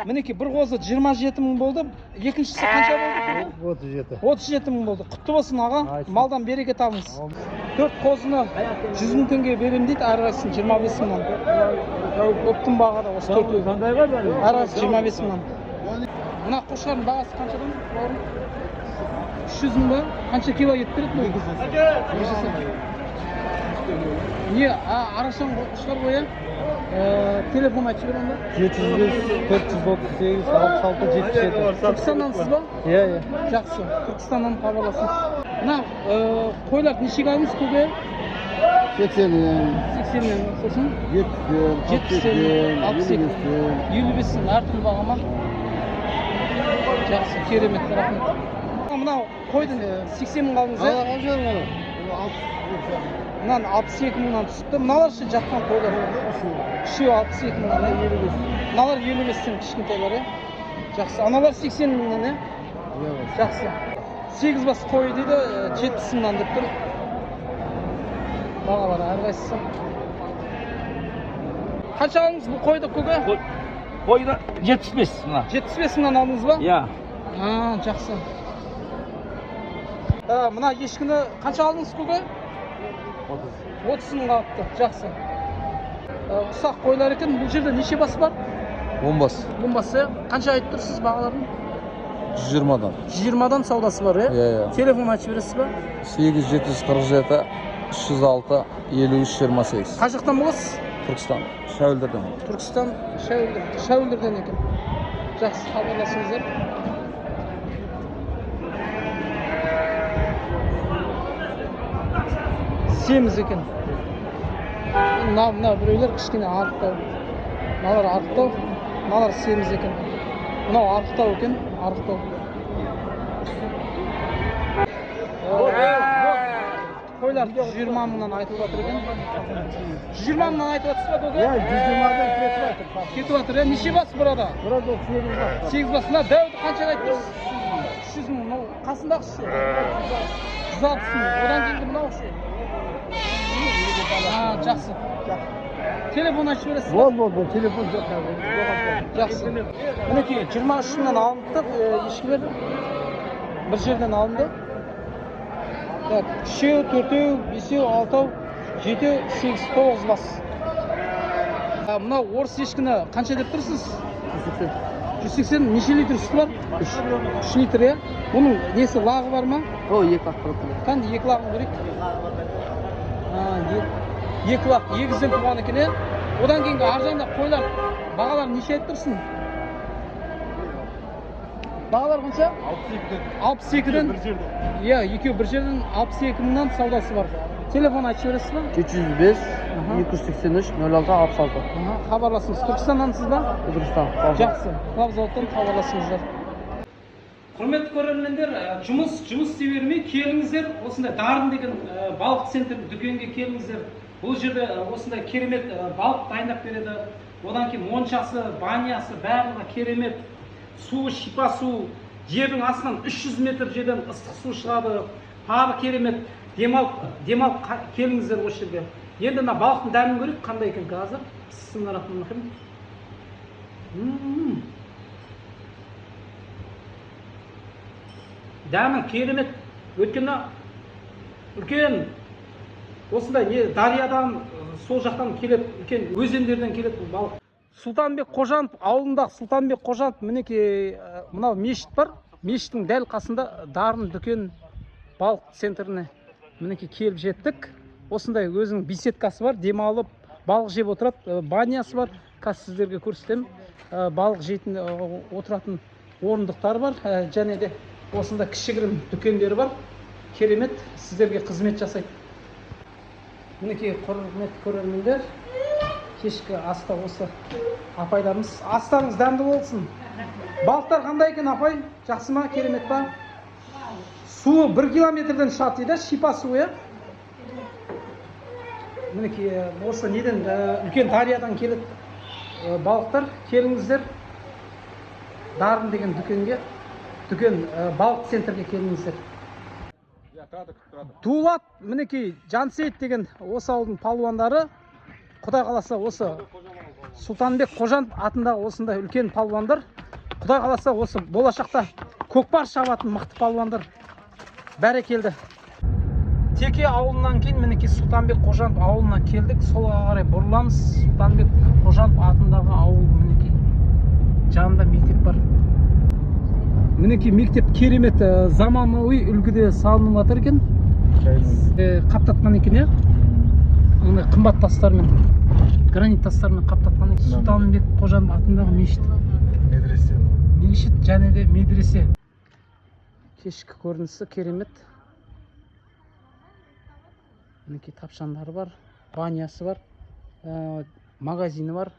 мінекей бір қозы 27 мың болды. Екіншісі қанша болды? 37. 37 мың болды. Құтты болсын аға. Малдан береке табыңыз. 4 қозыны 100 мың теңге берем дейді, әрқайсысын 25 мыңнан. Көптің бағада осы 4-ті. Қандай бар бәрі? Әрқайсысы 25 мыңнан. Мына қошқардың бағасы қаншадан? 300 мың ба? Қанша кило ет береді? 200. Не, арашан қошқар қоя? Телефон айтып беремін ба? 705 438 66 77. Түркістаннансыз ба? Иә. Жақсы. Түркістаннан хабарласыңыз. Мына қойлар нешеге алдыңыз көбе? 80-нен. 80-нен. Сосын 70-нен, 62-нен, 55-нен әртүрлі баға ма? Жақсы, керемет, рахмет. Мынау қойдың 80 мың алдыңыз, Ала қанша ғана? 62. Мынан 62 мыңнан түсіпті. Мыналар ше жатқан қойлар. Үшеу 62 мыңнан, 55. Мыналар 55-тен кішкентайлар, жақсы. Аналар 80 мыңнан, жақсы. 8 бас қой дейді, 70 мыңнан деп тұр. Бағалары әрқайсысы. Қанша алдыңыз бұл қойды көке? Қойды 75 мына. 75 мыңнан алдыңыз ба? Иә. Жақсы. Мына ешкіні қанша алдыңыз көке? 30 мың алыпты, жақсы. Ұсақ қойлар екен, бұл жерде неше басы бар? 10 бас. 10 басы, қанша айтып тұрсыз бағаларын? 120-дан. 120-дан саудасы бар, Иә. Телефон айтып бересіз ба? 8747 306 53 28. Қай жақтан боласыз? Түркістан, Шәуілдірден. Түркістан, Шәуілдірден екен. Жақсы, хабарласыңыздар. Семіз екен. Мына біреулер кішкене арықтау. Мыналар арықтау, мыналар семіз екен. Мынау арықтау екен, арықтау. Қойлар 120 мыңнан айтылып жатыр екен. 120 мыңнан айтып жатсыз ба көке? 120-дан кетіп жатыр. Кетіп жатыр, неше бас burada? Burada 8 бас. 8 бас. Мына дәуді қаншаға айтып тұрсыз? 300 мың. Мынау қасындағы ше? 160 мың. Одан келді мынау ше? Жақсы. Телефон ашып бересіз ба? Бол, телефон жоқ. Жақсы. Мінекей 23 мыңнан алындық, ешкілер бір жерден алынды. Үшеу, төртеу, бесеу, алтау, жетеу, 8, 9 бас. Мынау орыс ешкіні қанша деп тұрсыз? 180. Неше литр сүті бар? 3 литр, е? Бұның несі, лағы бар ма? О, 2 лақ тұрып. Қанды 2 лағын көрейік? 2 лақ, егізден туған екен, е? Одан кейінгі аржанда қойлар, бағалар неше айтып тұрсың? Бағалар қанша? 62-ден. Иә, екеу бір жерден 62 мыңнан саудасы бар. Телефон айтып бересіз ба? 305 283 06 66. Хабарласыңыз. Түркістаннансыз ба? Түркістан. Жақсы. Хабарласыңыздар, хабарласыңыздар. Құрметті көрермендер, жұмыс істей бермей келіңіздер. Осындай Дарын деген балық центр дүкенге келіңіздер. Бұл жерде осындай керемет балық дайындап береді. Одан кейін моншасы, банясы, барлығы керемет. Суы, шипа су, жердің астынан 300 метр жерден ыстық су шығады. Тағы керемет. Демалып келіңіздер осы жерге. Енді мына балықтың дәмін көрейік, қандай екен қазір. Бисмиллахиррахманиррахим. Дәмі керемет. Өйткені үлкен осындай дариядан, сол жақтан келеді, үлкен өзендерден келеді бұл балық. Сұлтанбек Қожанов ауылындағы Сұлтанбек Қожанов мінекей мынау мешіт бар. Мешіттің дәл қасында Дарын дүкен балық центріне мінекей келіп жеттік. Осындай өзінің беседкасы бар, демалып балық жеп отырады, банясы бар. Қазір сіздерге көрсетемін. Балық жейтін отыратын орындықтар бар, және де осында кішігірім дүкендері бар. Керемет, сіздерге қызмет жасайды. Мінекей құрметті көрермендер, кешкі аста осы апайларымыз. Астарыңыз дәмді болсын. Балықтар қандай екен апай? Жақсы ма? Керемет па? Суы 1 километрден шығады дейді, шипа суы. Мінекей осы неден үлкен дариядан келеді балықтар. Келіңіздер. Дарын деген дүкенге, балық центрге келіңіздер. Дулат, мінекей Жансейіт деген осы ауылдың палуандары. Құдай қаласа осы Сұлтанбек Қожанов атындағы осындай үлкен палуандар, Құдай қаласа осы болашақта көкпар шабатын мықты палуандар бәрекелді. Теке ауылынан кейін мінекей Сұлтанбек Қожанов ауылына келдік. Солға қарай бұрыламыз. Сұлтанбек Қожанов атындағы ауыл мінекей. Жанында мектеп бар. Мінекей мектеп керемет заманауи үлгіде салынып жатыр екен. Қаптатқан екен, иә? Ондай қымбат тастармен, гранит тастармен қаптатқан екен. Сұлтанбек Қожанов атындағы мешіт. Мешіт және де медресе. Кешкі көрінісі керемет. Мінекей тапшандары бар, банясы бар, магазині бар.